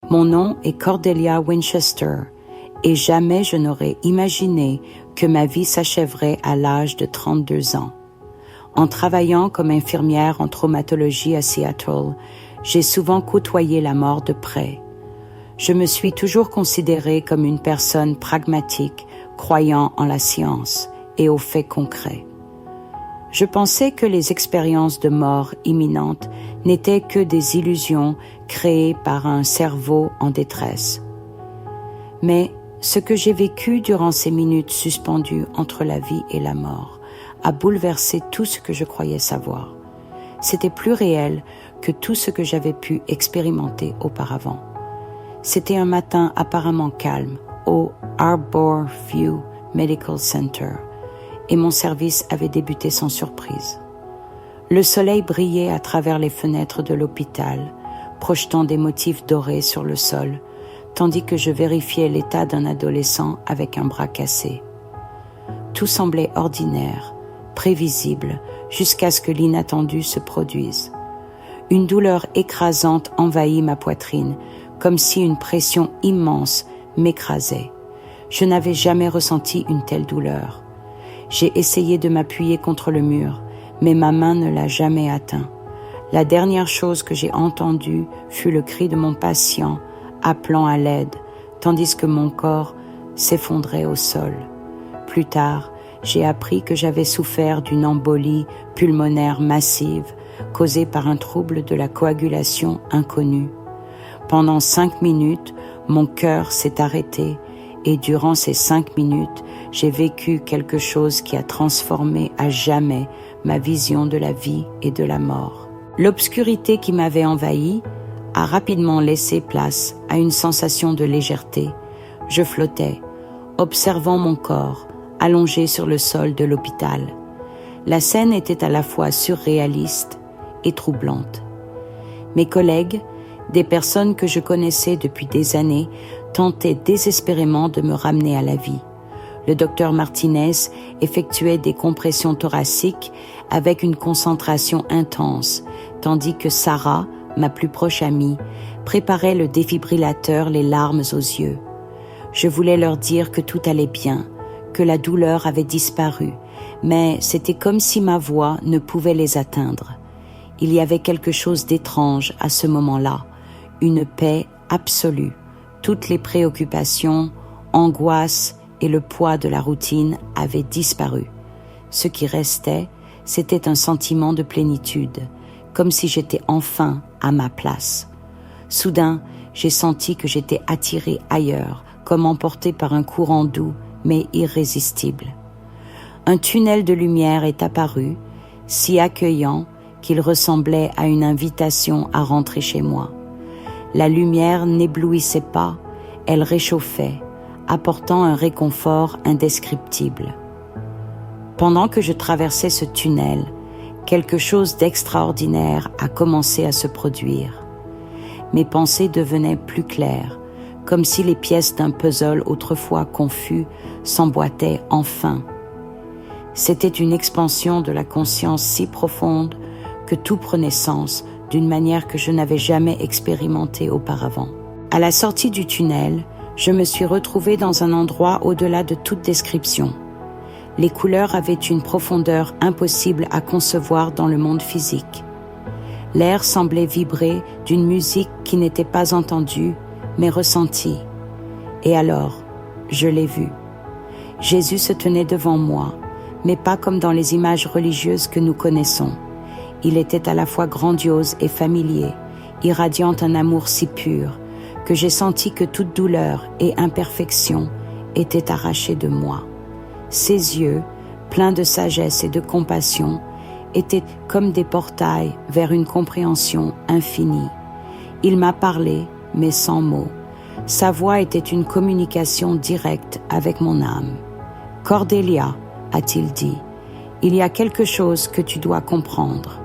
Mon nom est Cordelia Winchester et jamais je n'aurais imaginé que ma vie s'achèverait à l'âge de 32 ans. En travaillant comme infirmière en traumatologie à Seattle, j'ai souvent côtoyé la mort de près. Je me suis toujours considérée comme une personne pragmatique, croyant en la science et aux faits concrets. Je pensais que les expériences de mort imminente n'étaient que des illusions créées par un cerveau en détresse. Mais ce que j'ai vécu durant ces minutes suspendues entre la vie et la mort a bouleversé tout ce que je croyais savoir. C'était plus réel que tout ce que j'avais pu expérimenter auparavant. C'était un matin apparemment calme au Arbor View Medical Center et mon service avait débuté sans surprise. Le soleil brillait à travers les fenêtres de l'hôpital, projetant des motifs dorés sur le sol, tandis que je vérifiais l'état d'un adolescent avec un bras cassé. Tout semblait ordinaire, prévisible, jusqu'à ce que l'inattendu se produise. Une douleur écrasante envahit ma poitrine, comme si une pression immense m'écrasait. Je n'avais jamais ressenti une telle douleur. J'ai essayé de m'appuyer contre le mur, mais ma main ne l'a jamais atteint. La dernière chose que j'ai entendue fut le cri de mon patient appelant à l'aide, tandis que mon corps s'effondrait au sol. Plus tard, j'ai appris que j'avais souffert d'une embolie pulmonaire massive causée par un trouble de la coagulation inconnu. Pendant 5 minutes, mon cœur s'est arrêté et durant ces 5 minutes, j'ai vécu quelque chose qui a transformé à jamais ma vision de la vie et de la mort. L'obscurité qui m'avait envahi a rapidement laissé place à une sensation de légèreté. Je flottais, observant mon corps, allongé sur le sol de l'hôpital. La scène était à la fois surréaliste et troublante. Mes collègues, des personnes que je connaissais depuis des années, tentaient désespérément de me ramener à la vie. Le docteur Martinez effectuait des compressions thoraciques avec une concentration intense, tandis que Sarah, ma plus proche amie, préparait le défibrillateur les larmes aux yeux. Je voulais leur dire que tout allait bien, que la douleur avait disparu, mais c'était comme si ma voix ne pouvait les atteindre. Il y avait quelque chose d'étrange à ce moment-là, une paix absolue. Toutes les préoccupations, angoisses et le poids de la routine avaient disparu. Ce qui restait, c'était un sentiment de plénitude, comme si j'étais enfin à ma place. Soudain, j'ai senti que j'étais attirée ailleurs, comme emportée par un courant doux, mais irrésistible. Un tunnel de lumière est apparu, si accueillant qu'il ressemblait à une invitation à rentrer chez moi. La lumière n'éblouissait pas, elle réchauffait, apportant un réconfort indescriptible. Pendant que je traversais ce tunnel, quelque chose d'extraordinaire a commencé à se produire. Mes pensées devenaient plus claires, comme si les pièces d'un puzzle autrefois confus s'emboîtaient enfin. C'était une expansion de la conscience si profonde que tout prenait sens d'une manière que je n'avais jamais expérimentée auparavant. À la sortie du tunnel, je me suis retrouvée dans un endroit au-delà de toute description. Les couleurs avaient une profondeur impossible à concevoir dans le monde physique. L'air semblait vibrer d'une musique qui n'était pas entendue, mais ressentie. Et alors, je l'ai vu. Jésus se tenait devant moi, mais pas comme dans les images religieuses que nous connaissons. Il était à la fois grandiose et familier, irradiant un amour si pur, que j'ai senti que toute douleur et imperfection étaient arrachées de moi. Ses yeux, pleins de sagesse et de compassion, étaient comme des portails vers une compréhension infinie. Il m'a parlé, mais sans mots. Sa voix était une communication directe avec mon âme. « Cordelia », a-t-il dit, « il y a quelque chose que tu dois comprendre. »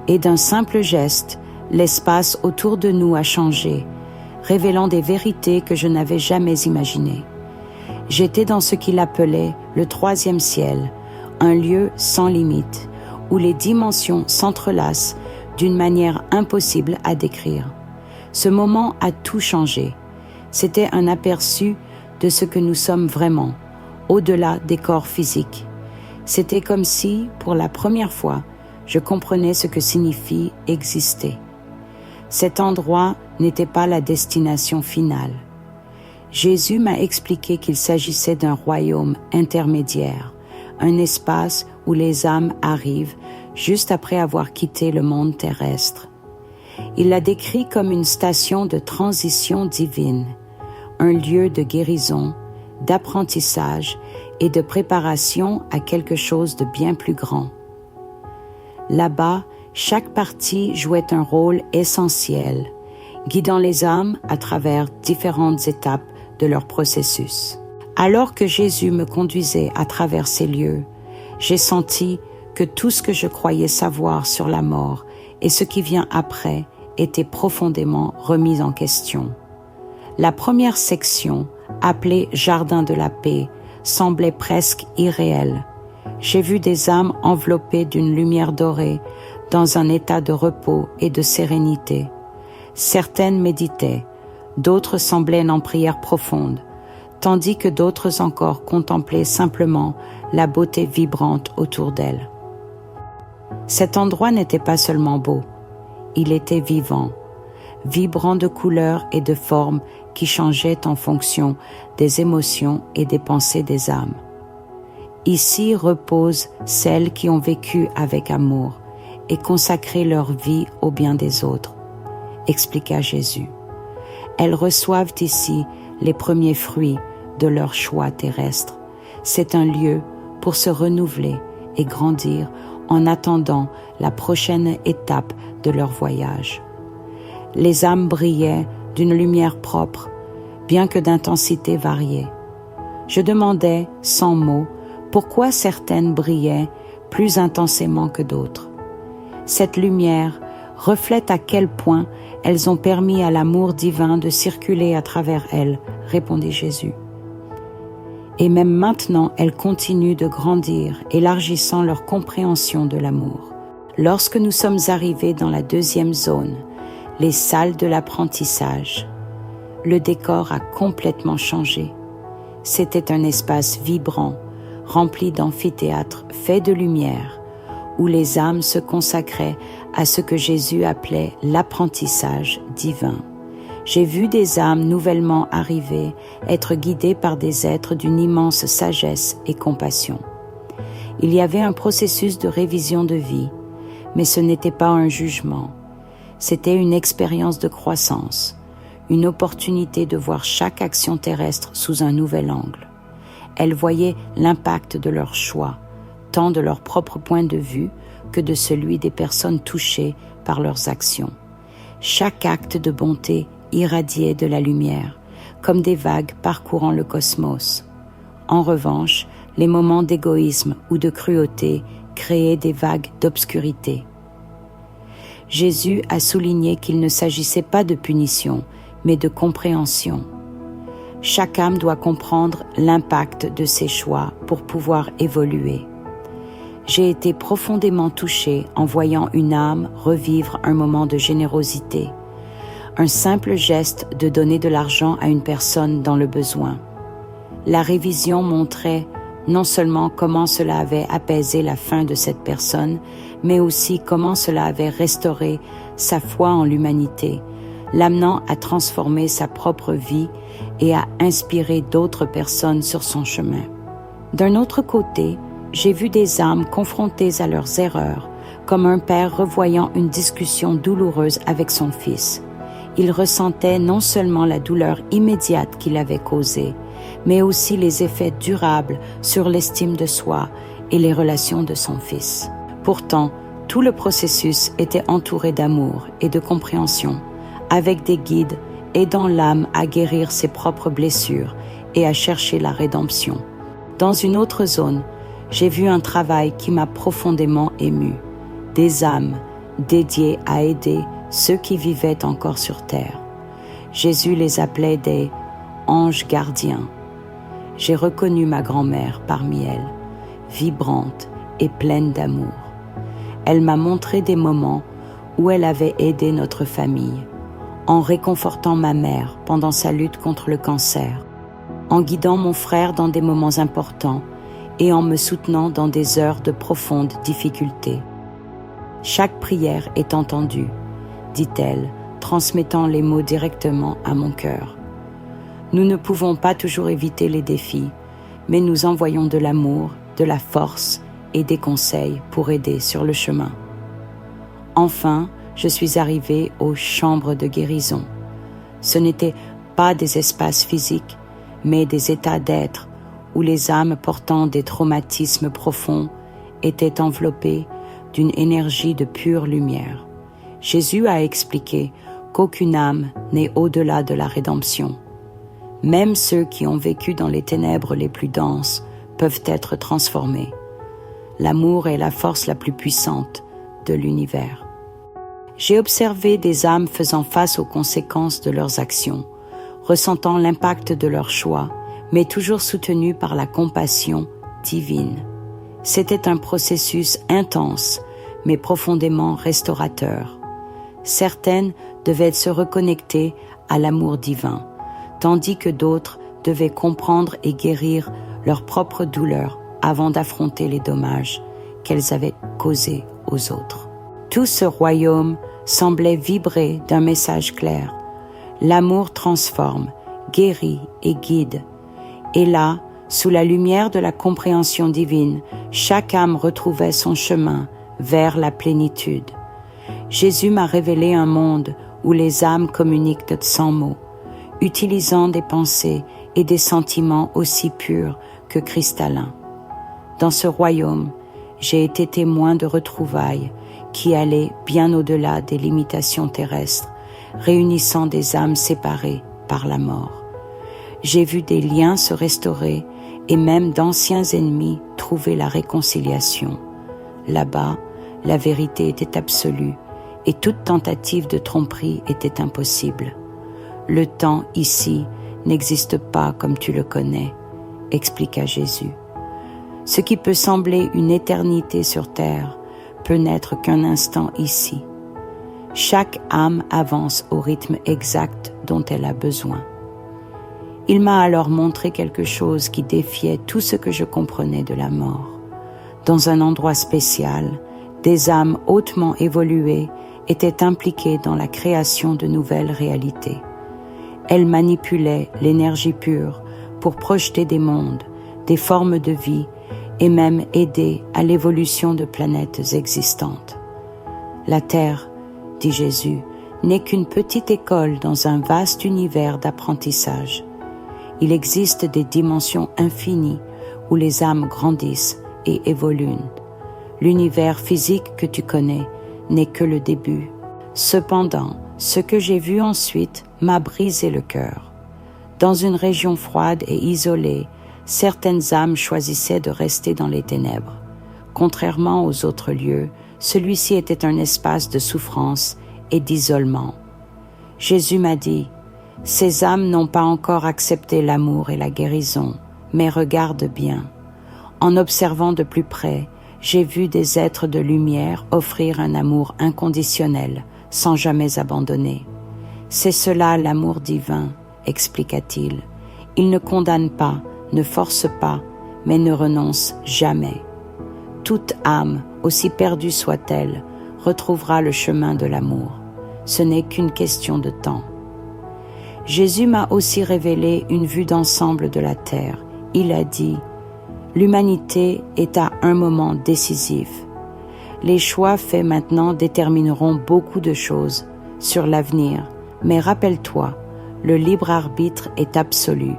Et d'un simple geste, l'espace autour de nous a changé, révélant des vérités que je n'avais jamais imaginées. J'étais dans ce qu'il appelait le 3e ciel, un lieu sans limite, où les dimensions s'entrelacent d'une manière impossible à décrire. Ce moment a tout changé. C'était un aperçu de ce que nous sommes vraiment, au-delà des corps physiques. C'était comme si, pour la première fois, je comprenais ce que signifie exister. Cet endroit n'était pas la destination finale. Jésus m'a expliqué qu'il s'agissait d'un royaume intermédiaire, un espace où les âmes arrivent juste après avoir quitté le monde terrestre. Il l'a décrit comme une station de transition divine, un lieu de guérison, d'apprentissage et de préparation à quelque chose de bien plus grand. Là-bas, chaque partie jouait un rôle essentiel, guidant les âmes à travers différentes étapes de leur processus. Alors que Jésus me conduisait à travers ces lieux, j'ai senti que tout ce que je croyais savoir sur la mort et ce qui vient après était profondément remis en question. La première section, appelée Jardin de la paix, semblait presque irréelle. J'ai vu des âmes enveloppées d'une lumière dorée, dans un état de repos et de sérénité. Certaines méditaient, d'autres semblaient en prière profonde, tandis que d'autres encore contemplaient simplement la beauté vibrante autour d'elles. Cet endroit n'était pas seulement beau, il était vivant, vibrant de couleurs et de formes qui changeaient en fonction des émotions et des pensées des âmes. Ici reposent celles qui ont vécu avec amour et consacré leur vie au bien des autres, expliqua Jésus. Elles reçoivent ici les premiers fruits de leur choix terrestre. C'est un lieu pour se renouveler et grandir en attendant la prochaine étape de leur voyage. Les âmes brillaient d'une lumière propre, bien que d'intensité variée. Je demandais, sans mots, pourquoi certaines brillaient plus intensément que d'autres. Cette lumière reflète à quel point elles ont permis à l'amour divin de circuler à travers elles, répondit Jésus. Et même maintenant, elles continuent de grandir, élargissant leur compréhension de l'amour. Lorsque nous sommes arrivés dans la deuxième zone, les salles de l'apprentissage, le décor a complètement changé. C'était un espace vibrant, rempli d'amphithéâtres faits de lumière, où les âmes se consacraient à ce que Jésus appelait l'apprentissage divin. J'ai vu des âmes nouvellement arrivées être guidées par des êtres d'une immense sagesse et compassion. Il y avait un processus de révision de vie, mais ce n'était pas un jugement. C'était une expérience de croissance, une opportunité de voir chaque action terrestre sous un nouvel angle. Elles voyaient l'impact de leurs choix, tant de leur propre point de vue que de celui des personnes touchées par leurs actions. Chaque acte de bonté irradiait de la lumière, comme des vagues parcourant le cosmos. En revanche, les moments d'égoïsme ou de cruauté créaient des vagues d'obscurité. Jésus a souligné qu'il ne s'agissait pas de punition, mais de compréhension. Chaque âme doit comprendre l'impact de ses choix pour pouvoir évoluer. J'ai été profondément touchée en voyant une âme revivre un moment de générosité, un simple geste de donner de l'argent à une personne dans le besoin. La révision montrait non seulement comment cela avait apaisé la faim de cette personne, mais aussi comment cela avait restauré sa foi en l'humanité, l'amenant à transformer sa propre vie et à inspirer d'autres personnes sur son chemin. D'un autre côté, j'ai vu des âmes confrontées à leurs erreurs, comme un père revoyant une discussion douloureuse avec son fils. Il ressentait non seulement la douleur immédiate qu'il avait causée, mais aussi les effets durables sur l'estime de soi et les relations de son fils. Pourtant, tout le processus était entouré d'amour et de compréhension, avec des guides aidant l'âme à guérir ses propres blessures et à chercher la rédemption. Dans une autre zone, j'ai vu un travail qui m'a profondément ému. Des âmes dédiées à aider ceux qui vivaient encore sur terre. Jésus les appelait des anges gardiens. J'ai reconnu ma grand-mère parmi elles, vibrante et pleine d'amour. Elle m'a montré des moments où elle avait aidé notre famille, en réconfortant ma mère pendant sa lutte contre le cancer, en guidant mon frère dans des moments importants et en me soutenant dans des heures de profonde difficulté. Chaque prière est entendue, dit-elle, transmettant les mots directement à mon cœur. Nous ne pouvons pas toujours éviter les défis, mais nous envoyons de l'amour, de la force et des conseils pour aider sur le chemin. Enfin, je suis arrivée aux chambres de guérison. Ce n'étaient pas des espaces physiques, mais des états d'être où les âmes portant des traumatismes profonds étaient enveloppées d'une énergie de pure lumière. Jésus a expliqué qu'aucune âme n'est au-delà de la rédemption. Même ceux qui ont vécu dans les ténèbres les plus denses peuvent être transformés. L'amour est la force la plus puissante de l'univers. J'ai observé des âmes faisant face aux conséquences de leurs actions, ressentant l'impact de leurs choix, mais toujours soutenues par la compassion divine. C'était un processus intense, mais profondément restaurateur. Certaines devaient se reconnecter à l'amour divin, tandis que d'autres devaient comprendre et guérir leurs propres douleurs avant d'affronter les dommages qu'elles avaient causés aux autres. Tout ce royaume semblait vibrer d'un message clair. L'amour transforme, guérit et guide. Et là, sous la lumière de la compréhension divine, chaque âme retrouvait son chemin vers la plénitude. Jésus m'a révélé un monde où les âmes communiquent sans mots, utilisant des pensées et des sentiments aussi purs que cristallins. Dans ce royaume, j'ai été témoin de retrouvailles qui allaient bien au-delà des limitations terrestres, réunissant des âmes séparées par la mort. J'ai vu des liens se restaurer et même d'anciens ennemis trouver la réconciliation. Là-bas, la vérité était absolue et toute tentative de tromperie était impossible. Le temps ici n'existe pas comme tu le connais, expliqua Jésus. Ce qui peut sembler une éternité sur terre peut n'être qu'un instant ici. Chaque âme avance au rythme exact dont elle a besoin. Il m'a alors montré quelque chose qui défiait tout ce que je comprenais de la mort. Dans un endroit spécial, des âmes hautement évoluées étaient impliquées dans la création de nouvelles réalités. Elles manipulaient l'énergie pure pour projeter des mondes, des formes de vie et même aider à l'évolution de planètes existantes. La Terre, dit Jésus, n'est qu'une petite école dans un vaste univers d'apprentissage. Il existe des dimensions infinies où les âmes grandissent et évoluent. L'univers physique que tu connais n'est que le début. Cependant, ce que j'ai vu ensuite m'a brisé le cœur. Dans une région froide et isolée, certaines âmes choisissaient de rester dans les ténèbres. Contrairement aux autres lieux, celui-ci était un espace de souffrance et d'isolement. Jésus m'a dit, « Ces âmes n'ont pas encore accepté l'amour et la guérison, mais regarde bien. » En observant de plus près, j'ai vu des êtres de lumière offrir un amour inconditionnel, sans jamais abandonner. C'est cela l'amour divin, expliqua-t-il. Il ne condamne pas, ne force pas, mais ne renonce jamais. Toute âme, aussi perdue soit-elle, retrouvera le chemin de l'amour. Ce n'est qu'une question de temps. Jésus m'a aussi révélé une vue d'ensemble de la terre. Il a dit, « L'humanité est à un moment décisif. Les choix faits maintenant détermineront beaucoup de choses sur l'avenir, mais rappelle-toi, le libre arbitre est absolu,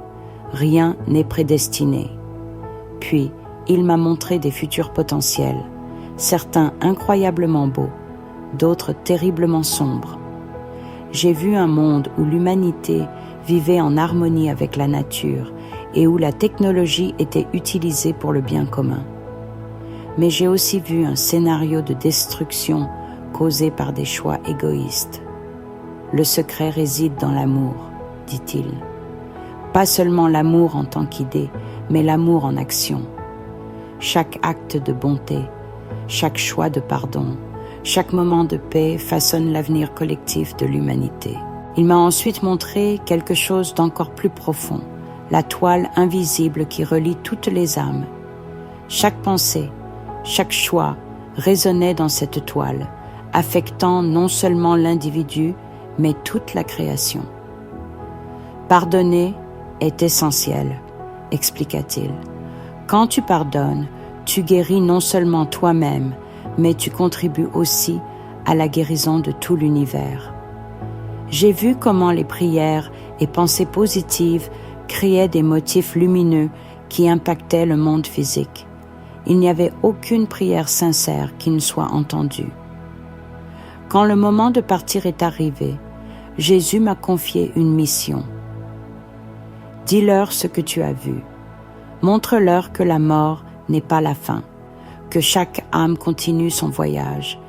rien n'est prédestiné. » Puis, il m'a montré des futurs potentiels, certains incroyablement beaux, d'autres terriblement sombres. J'ai vu un monde où l'humanité vivait en harmonie avec la nature et où la technologie était utilisée pour le bien commun. Mais j'ai aussi vu un scénario de destruction causé par des choix égoïstes. Le secret réside dans l'amour, dit-il. Pas seulement l'amour en tant qu'idée, mais l'amour en action. Chaque acte de bonté, chaque choix de pardon, chaque moment de paix façonne l'avenir collectif de l'humanité. Il m'a ensuite montré quelque chose d'encore plus profond, la toile invisible qui relie toutes les âmes. Chaque pensée, chaque choix résonnait dans cette toile, affectant non seulement l'individu, mais toute la création. Pardonner est essentiel, expliqua-t-il. Quand tu pardonnes, tu guéris non seulement toi-même, mais tu contribues aussi à la guérison de tout l'univers. J'ai vu comment les prières et pensées positives créaient des motifs lumineux qui impactaient le monde physique. Il n'y avait aucune prière sincère qui ne soit entendue. Quand le moment de partir est arrivé, Jésus m'a confié une mission. Dis-leur ce que tu as vu. Montre-leur que la mort n'est pas la fin, que chaque âme continue son voyage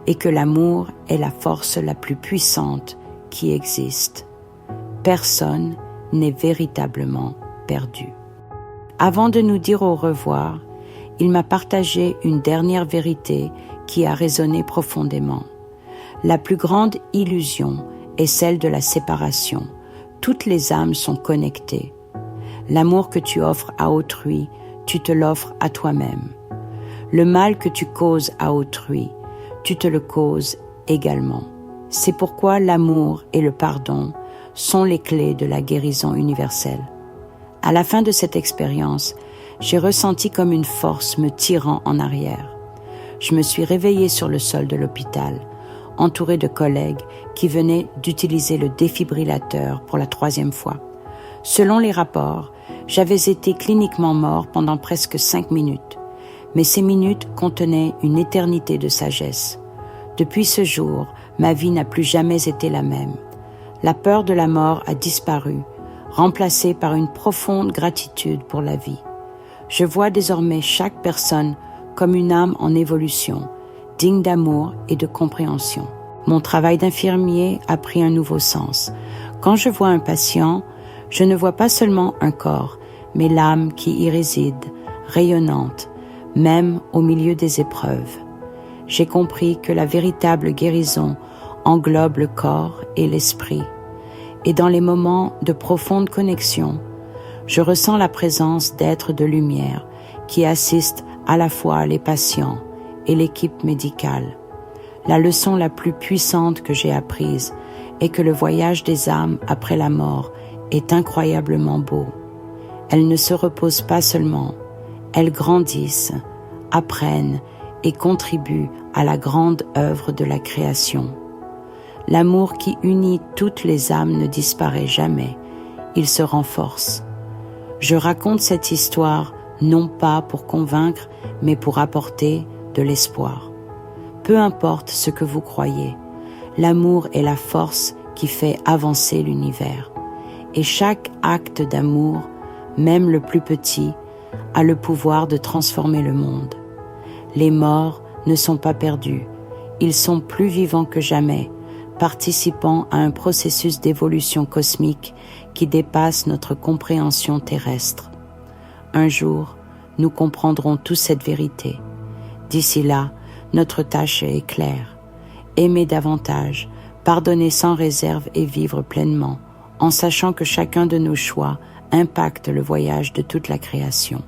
et que l'amour est la force la plus puissante qui existe. Personne n'est véritablement perdu. Avant de nous dire au revoir, il m'a partagé une dernière vérité qui a résonné profondément. La plus grande illusion est celle de la séparation. Toutes les âmes sont connectées. L'amour que tu offres à autrui, tu te l'offres à toi-même. Le mal que tu causes à autrui, tu te le causes également. C'est pourquoi l'amour et le pardon sont les clés de la guérison universelle. À la fin de cette expérience, j'ai ressenti comme une force me tirant en arrière. Je me suis réveillée sur le sol de l'hôpital, entourée de collègues qui venaient d'utiliser le défibrillateur pour la 3e fois. Selon les rapports, j'avais été cliniquement mort pendant presque 5 minutes, mais ces minutes contenaient une éternité de sagesse. Depuis ce jour, ma vie n'a plus jamais été la même. La peur de la mort a disparu, remplacée par une profonde gratitude pour la vie. Je vois désormais chaque personne comme une âme en évolution, digne d'amour et de compréhension. Mon travail d'infirmier a pris un nouveau sens. Quand je vois un patient, je ne vois pas seulement un corps, mais l'âme qui y réside, rayonnante, même au milieu des épreuves. J'ai compris que la véritable guérison englobe le corps et l'esprit. Et dans les moments de profonde connexion, je ressens la présence d'êtres de lumière qui assistent à la fois les patients et l'équipe médicale. La leçon la plus puissante que j'ai apprise est que le voyage des âmes après la mort est incroyablement beau. Elles ne se reposent pas seulement, elles grandissent, apprennent et contribuent à la grande œuvre de la création. L'amour qui unit toutes les âmes ne disparaît jamais, il se renforce. Je raconte cette histoire non pas pour convaincre, mais pour apporter de l'espoir. Peu importe ce que vous croyez, l'amour est la force qui fait avancer l'univers. Et chaque acte d'amour, même le plus petit, a le pouvoir de transformer le monde. Les morts ne sont pas perdus, ils sont plus vivants que jamais, participant à un processus d'évolution cosmique qui dépasse notre compréhension terrestre. Un jour, nous comprendrons tous cette vérité. D'ici là, notre tâche est claire. Aimer davantage, pardonner sans réserve et vivre pleinement, en sachant que chacun de nos choix impacte le voyage de toute la création.